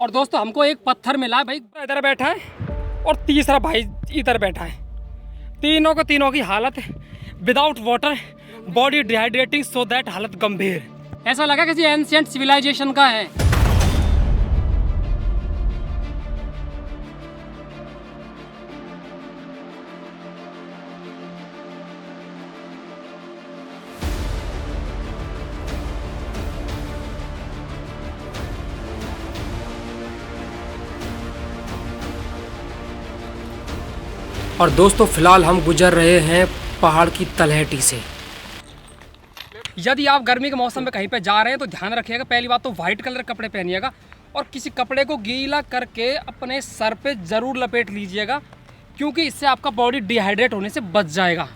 और दोस्तों हमको एक पत्थर मिला है भाई, इधर बैठा है और तीसरा भाई इधर बैठा है। तीनों की हालत without water, body dehydrating so that हालत गंभीर। ऐसा लगा किसी एंशिएंट सिविलाइजेशन का है। और दोस्तों फिलहाल हम गुजर रहे हैं पहाड़ की तलहटी से। यदि आप गर्मी के मौसम में कहीं पे जा रहे हैं तो ध्यान रखिएगा, पहली बात तो वाइट कलर कपड़े पहनिएगा और किसी कपड़े को गीला करके अपने सर पे ज़रूर लपेट लीजिएगा, क्योंकि इससे आपका बॉडी डिहाइड्रेट होने से बच जाएगा।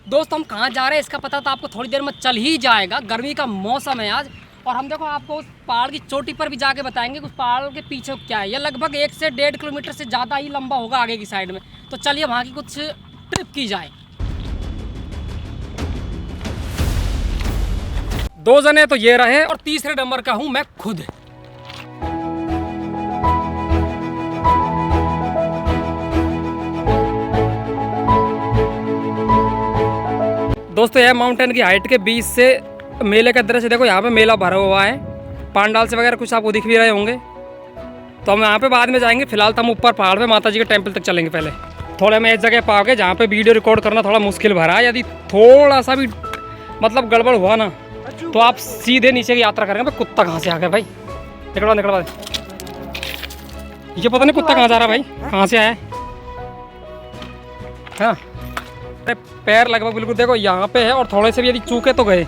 दोस्त हम कहाँ जा रहे हैं इसका पता तो आपको थोड़ी देर में चल ही जाएगा। गर्मी का मौसम है आज और हम देखो आपको उस पहाड़ की चोटी पर भी जाके बताएंगे उस पहाड़ के पीछे क्या है। यह लगभग 1 से 1.5 किलोमीटर से ज़्यादा ही लंबा होगा आगे की साइड में। तो चलिए वहाँ की कुछ ट्रिप की जाए। 2 जने तो ये रहे और तीसरे नंबर का हूँ मैं खुद। दोस्तों यह माउंटेन की हाइट के बीच से मेले का दृश्य देखो। यहाँ पे मेला भरा हुआ है, पांडाल से वगैरह कुछ आपको दिख भी रहे होंगे। तो हम यहाँ पे बाद में जाएंगे। फिलहाल तो हम ऊपर पहाड़ पे माता जी के टेंपल तक चलेंगे। पहले थोड़े में एक जगह पाओगे जहाँ पे वीडियो रिकॉर्ड करना थोड़ा मुश्किल भरा है। यदि थोड़ा सा भी मतलब गड़बड़ हुआ ना तो आप सीधे नीचे की यात्रा करेंगे। भाई कुत्ता कहाँ से आ गया भाई, निकलवा ये पता नहीं कुत्ता कहाँ जा रहा है भाई, कहाँ से आया है। हाँ पैर लगभग बिल्कुल देखो यहाँ पे है और थोड़े से भी यदि चूके तो गए।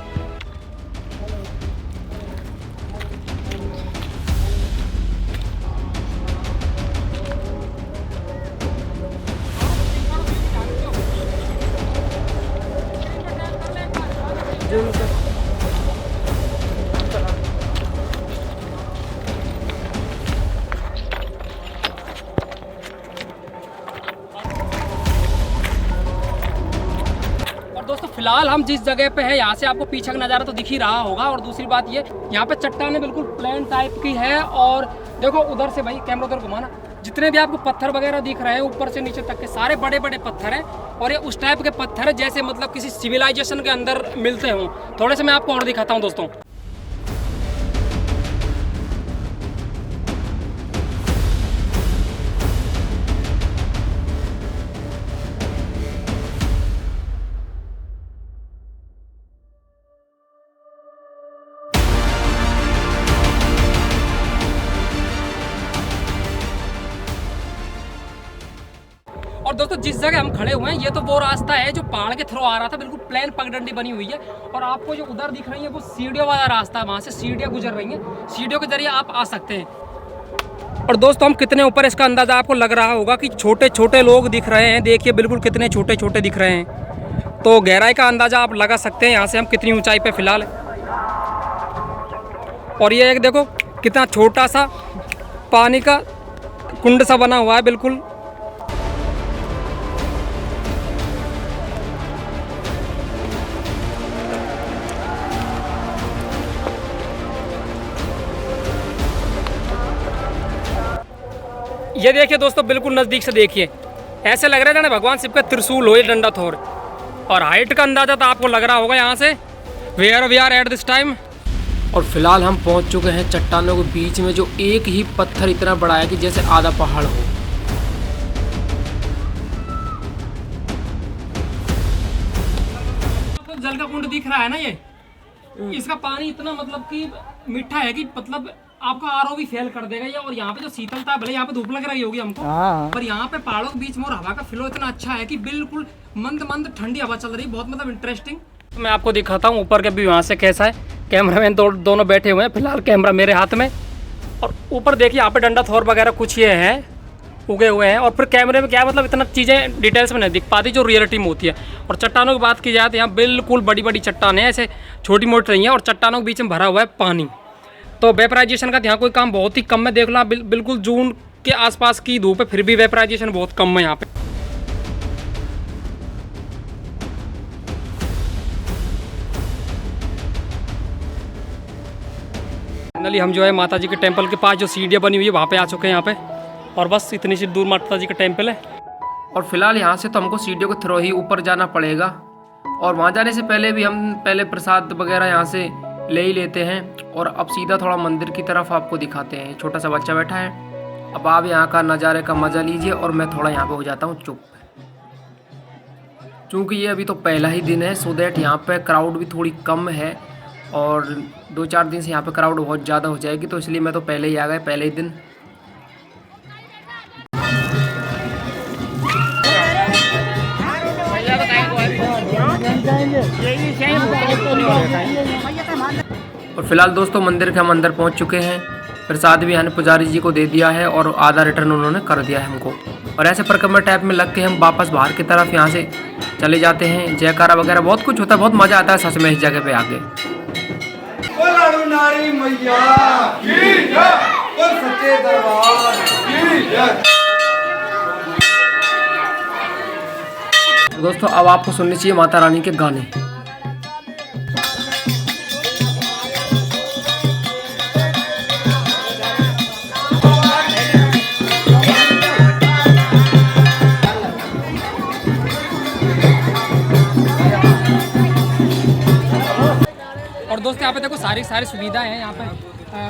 दोस्तों फिलहाल हम जिस जगह पे है यहाँ से आपको पीछे का नज़ारा तो दिख ही रहा होगा। और दूसरी बात ये यहाँ पे चट्टानें बिल्कुल प्लेन टाइप की है। और देखो उधर से भाई कैमरा उधर घुमाना, जितने भी आपको पत्थर वगैरह दिख रहे हैं ऊपर से नीचे तक के सारे बड़े बड़े पत्थर हैं। और ये उस टाइप के पत्थर है जैसे मतलब किसी सिविलाइजेशन के अंदर मिलते हों। थोड़े से मैं आपको और दिखाता हूँ दोस्तों। और दोस्तों जिस जगह हम खड़े हुए हैं ये तो वो रास्ता है जो पहाड़ के थ्रू आ रहा था। बिल्कुल प्लेन पगडंडी बनी हुई है और आपको जो उधर दिख रही है वो सीढ़ियों वाला रास्ता है। वहाँ से सीढ़ियाँ गुजर रही हैं, सीढ़ियों के जरिए आप आ सकते हैं। और दोस्तों हम कितने ऊपर इसका अंदाज़ा आपको लग रहा होगा कि छोटे छोटे लोग दिख रहे हैं। देखिए बिल्कुल कितने छोटे छोटे दिख रहे हैं। तो गहराई का अंदाज़ा आप लगा सकते हैं यहाँ से हम कितनी ऊँचाई पर फिलहाल है। और ये एक देखो कितना छोटा सा पानी का कुंड सा बना हुआ है बिल्कुल। ये देखिए दोस्तों बिल्कुल नज़दीक से देखिए, ऐसे लग रहा है जाने भगवान शिव का त्रिशूल हो ये डंडा थोर। और हाइट का अंदाज़ा तो आपको लग रहा होगा यहाँ से where we are at this time. और फिलहाल हम पहुँच चुके हैं चट्टानों के बीच में, जो एक ही पत्थर इतना बड़ा है कि जैसे आधा पहाड़ हो। तो जल का कुंड दिख रहा है ना, ये इसका पानी इतना मतलब कि मीठा है कि मतलब आपका आरओ भी फेल कर देगा ये। और यहाँ पे जो शीतलता है, भले यहाँ पे धूप लग रही होगी हमको, पर यहाँ पे पहाड़ों के बीच में और हवा का फ्लो इतना अच्छा है कि बिल्कुल मंद मंद ठंडी हवा चल रही है। बहुत मतलब इंटरेस्टिंग। तो मैं आपको दिखाता हूँ ऊपर के भी वहाँ से कैसा है। कैमरामैन दोनों बैठे हुए हैं, फिलहाल कैमरा मेरे हाथ में। और ऊपर देखिए यहाँ पे डंडा थोर वगैरह कुछ ये हैं उगे हुए हैं। और फिर कैमरे में क्या मतलब इतना चीज़ें डिटेल्स में नहीं दिख पाती जो रियलिटी में होती है। और चट्टानों की बात की जाए तो यहाँ बिल्कुल बड़ी बड़ी चट्टानें हैं, ऐसे छोटी मोटी नहीं है। और चट्टानों के बीच में भरा हुआ है पानी। तो वेपराइजेशन का यहाँ कोई काम बहुत ही कम है। देख लो बिल्कुल जून के आसपास की धूप है, फिर भी वेपराइजेशन बहुत कम है यहाँ पे। फाइनली हम जो है माता जी के टेंपल के पास जो सीढ़ियाँ बनी हुई है वहाँ पे आ चुके हैं यहाँ पे, और बस इतनी सी दूर माता जी का टेंपल है। और फिलहाल यहाँ से तो हमको सीढ़ियों के थ्रू ही ऊपर जाना पड़ेगा, और वहाँ जाने से पहले भी हम पहले प्रसाद वगैरह यहाँ से ले ही लेते हैं। और अब सीधा थोड़ा मंदिर की तरफ आपको दिखाते हैं। छोटा सा बच्चा बैठा है। अब आप यहाँ का नज़ारे का मज़ा लीजिए और मैं थोड़ा यहाँ पे हो जाता हूँ चुप, क्योंकि ये अभी तो पहला ही दिन है, सो दैट यहाँ पे क्राउड भी थोड़ी कम है, और 2-4 दिन से यहाँ पे क्राउड बहुत ज़्यादा हो जाएगी, तो इसलिए मैं तो पहले ही आ गया, पहले ही दिन। और फिलहाल दोस्तों मंदिर के हम अंदर पहुँच चुके हैं। प्रसाद भी हमने पुजारी जी को दे दिया है और आधा रिटर्न उन्होंने कर दिया है हमको। और ऐसे परिक्रमा टाइप में लग के हम वापस बाहर की तरफ यहाँ से चले जाते हैं। जयकारा वगैरह बहुत कुछ होता है, बहुत मज़ा आता है सच में इस जगह पे आके। दोस्तों अब आपको सुननी चाहिए माता रानी के गाने। और दोस्तों यहाँ पे देखो सारी सुविधाएं हैं यहाँ पे।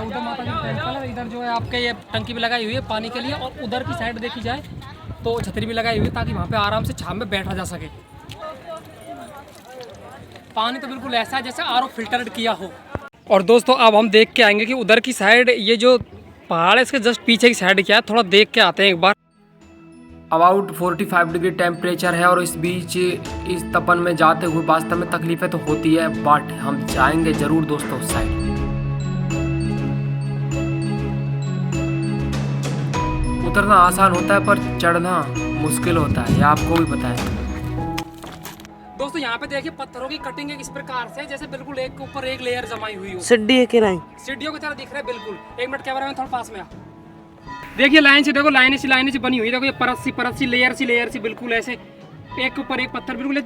उधर माता जी टेंपल है, इधर जो है आपके ये टंकी भी लगाई हुई है पानी के लिए, और उधर की साइड देखी जाए तो छतरी भी लगाई हुई है ताकि वहाँ पे आराम से छाँव में बैठा जा सके। पानी तो बिल्कुल ऐसा है जैसे आरओ फिल्टर्ड किया हो। और दोस्तों अब हम देख के आएंगे कि उधर की साइड ये जो पहाड़ है इसके जस्ट पीछे की साइड क्या है, थोड़ा देख के आते हैं एक बार। अबाउट 45 डिग्री टेम्परेचर है, और इस बीच इस तपन में जाते हुए वास्तव में तकलीफें तो होती है, बट हम जाएंगे जरूर दोस्तों उस साइड। उतरना आसान होता है पर चढ़ना मुश्किल होता है, ये आपको भी पता है। दोस्तों यहाँ पे देखिए पत्थरों की कटिंग इस प्रकार से जैसे बिल्कुल एक के ऊपर एक लेयर जमाई हुई हो। सीढ़ियों की तरह दिख रहा है बिल्कुल। एक मिनट कैमरा में थोड़ा पास में आ। देखिए लाइन से देखो, लाइन से बनी हुई। देखो ये परत सी लेयर सी बिल्कुल ऐसे एक के ऊपर एक पत्थर बिल्कुल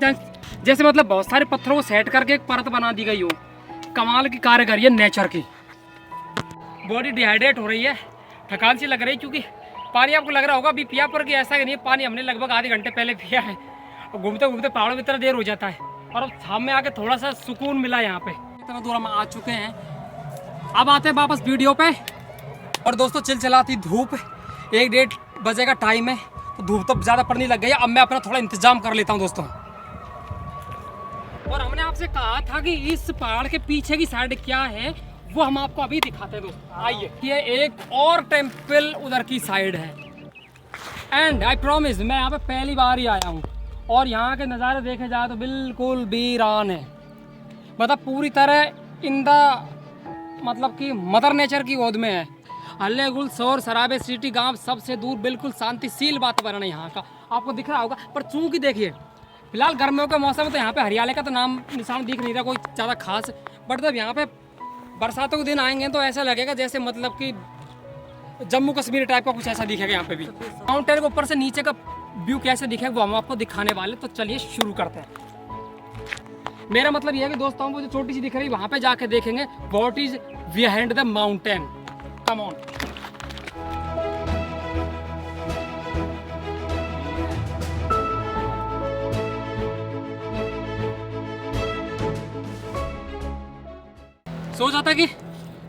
जैसे मतलब बहुत सारे पत्थरों को सेट करके एक परत बना दी गई हो। कमाल की कारीगरी है नेचर की। बॉडी डिहाइड्रेट हो रही है, थकान सी लग रही है, क्योंकि पानी आपको लग रहा होगा अभी पिया, पर ऐसा नहीं है। पानी हमने लगभग आधे घंटे पहले पिया है, और घूमते घूमते पहाड़ों में इतना देर हो जाता है, और अब सामने आके थोड़ा सा सुकून मिला यहाँ पे। इतना दूर हम आ चुके हैं। अब आते हैं वापस वीडियो पे। और दोस्तों चिलचिलाती धूप, 1-1:30 बजे का टाइम है, तो धूप तो ज़्यादा पड़ने लग गई है। अब मैं अपना थोड़ा इंतजाम कर लेता हूँ दोस्तों। और हमने आपसे कहा था कि इस पहाड़ के पीछे की साइड क्या है वो हम आपको अभी दिखाते हैं दोस्तों। आइए, ये एक और टेम्पल उधर की साइड है, एंड आई प्रॉमिस मैं यहाँ पे पहली बार ही आया हूँ, और यहाँ के नज़ारे देखे जाए तो बिल्कुल वीरान है। मतलब पूरी तरह इन द मतलब कि मदर नेचर की गोद में है। हल्ले गुल शोर शराबे सिटी गांव सबसे दूर, बिल्कुल शांतिशील वातावरण है यहाँ का, आपको दिख रहा होगा। पर चूंकि देखिए फिलहाल गर्मियों का मौसम है तो यहाँ पे हरियाली का तो नाम निशान दिख नहीं रहा कोई ज़्यादा खास। बट जब यहाँ पे बरसातों के दिन आएंगे तो ऐसा लगेगा जैसे मतलब कि जम्मू कश्मीर टाइप का कुछ ऐसा दिखेगा। यहाँ पे भी माउंटेन के ऊपर से नीचे का व्यू कैसे दिखेगा वो हम आपको दिखाने वाले। तो चलिए शुरू करते हैं। मेरा मतलब यह है कि दोस्तों वो जो छोटी सी दिख रही है वहाँ पे जाके देखेंगे what is behind the mountain. Come on. सोचा था कि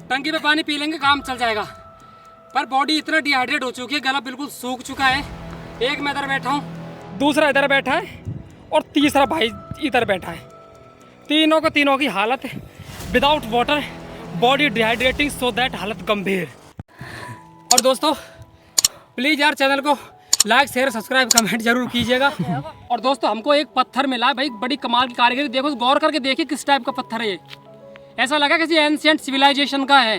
टंकी पे पानी पी लेंगे काम चल जाएगा, पर बॉडी इतना डिहाइड्रेट हो चुकी है, गला बिल्कुल सूख चुका है। एक मैं इधर बैठा हूँ, दूसरा इधर बैठा है, और तीसरा भाई इधर बैठा है। तीनों की हालत without water, body dehydrating, so that हालत गंभीर। और दोस्तों प्लीज़ यार चैनल को लाइक शेयर सब्सक्राइब कमेंट जरूर कीजिएगा। और दोस्तों हमको एक पत्थर मिला भाई, बड़ी कमाल की कारीगरी। देखो गौर करके देखिए किस टाइप का पत्थर है ये। ऐसा लगा किसी एंशिएंट सिविलाइजेशन का है,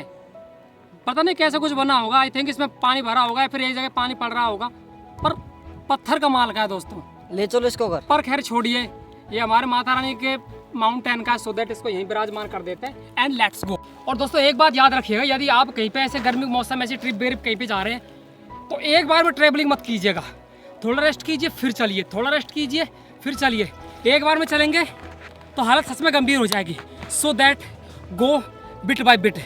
पता नहीं कैसा कुछ बना होगा। आई थिंक इसमें पानी भरा होगा या फिर एक जगह पानी पड़ रहा होगा, पर पत्थर कमाल का है दोस्तों। ले चलो इसको घर। पर खैर छोड़िए, ये हमारे माता रानी के माउंटेन का, सो दैट इसको यहीं विराजमान कर देते हैं एंड लेट्स गो। और दोस्तों एक बात याद रखिएगा, यदि आप कहीं पे ऐसे गर्मी के मौसम ऐसी ट्रिप वेरिप कहीं पे जा रहे हैं तो एक बार में ट्रेवलिंग मत कीजिएगा। थोड़ा रेस्ट कीजिए फिर चलिए, थोड़ा रेस्ट कीजिए फिर चलिए। एक बार में चलेंगे तो हालत सच में गंभीर हो जाएगी। So that go bit by bit.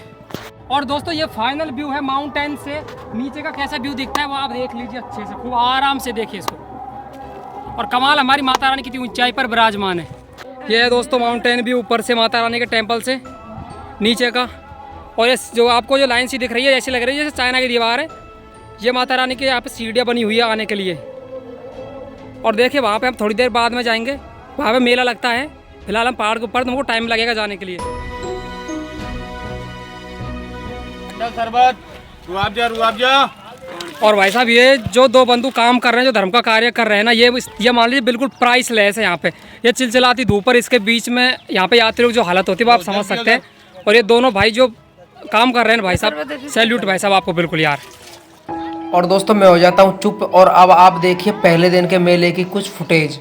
और दोस्तों ये फाइनल व्यू है माउंटेन से, नीचे का कैसा व्यू दिखता है वो आप देख लीजिए अच्छे से, खूब आराम से देखिए इसको। और कमाल हमारी माता रानी कितनी ऊंचाई पर विराजमान है। ये है दोस्तों माउंटेन व्यू ऊपर से माता रानी के टेम्पल से नीचे का। और ये जो आपको जो लाइन सी दिख रही है ऐसी लग रही है जैसे चाइना की दीवार है। ये माता रानी के यहाँ पे सीढ़ियाँ बनी हुई है आने के लिए। और देखिए वहाँ पे हम थोड़ी देर बाद में जाएंगे, वहाँ पे मेला लगता है। फिलहाल हम पहाड़ के ऊपर, तो हमको टाइम लगेगा जाने के लिए। शरबत, रुआबजा। और भाई साहब ये जो दो बंधु काम कर रहे हैं, जो धर्म का कार्य कर रहे हैं ना, ये मान लीजिए बिल्कुल प्राइसलेस है। यहाँ पे ये चिलचिलाती धूप पर इसके बीच में यहाँ पे यात्रियों की जो हालत होती है वो आप समझ सकते हैं। और ये दोनों भाई जो काम कर रहे हैं भाई साहब, सैल्यूट भाई साहब आपको बिल्कुल यार। और दोस्तों मैं हो जाता हूँ चुप, और अब आप देखिए पहले दिन के मेले की कुछ फुटेज।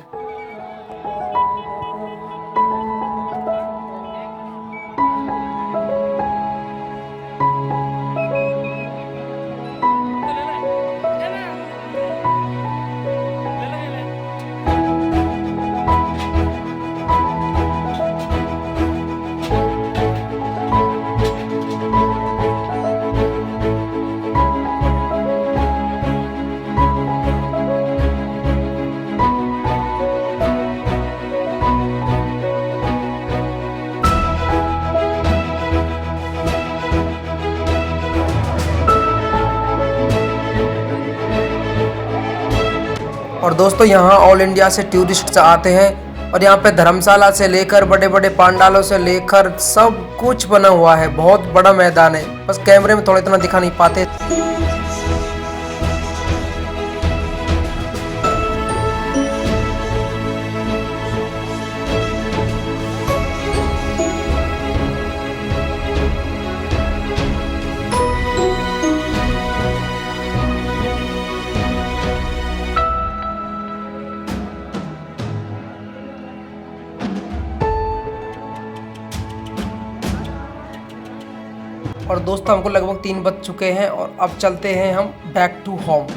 और दोस्तों यहाँ ऑल इंडिया से टूरिस्ट आते हैं, और यहाँ पे धर्मशाला से लेकर बड़े बड़े पंडालों से लेकर सब कुछ बना हुआ है। बहुत बड़ा मैदान है, बस कैमरे में थोड़ा इतना दिखा नहीं पाते। और दोस्तों हमको लगभग 3 बज चुके हैं, और अब चलते हैं हम बैक टू होम।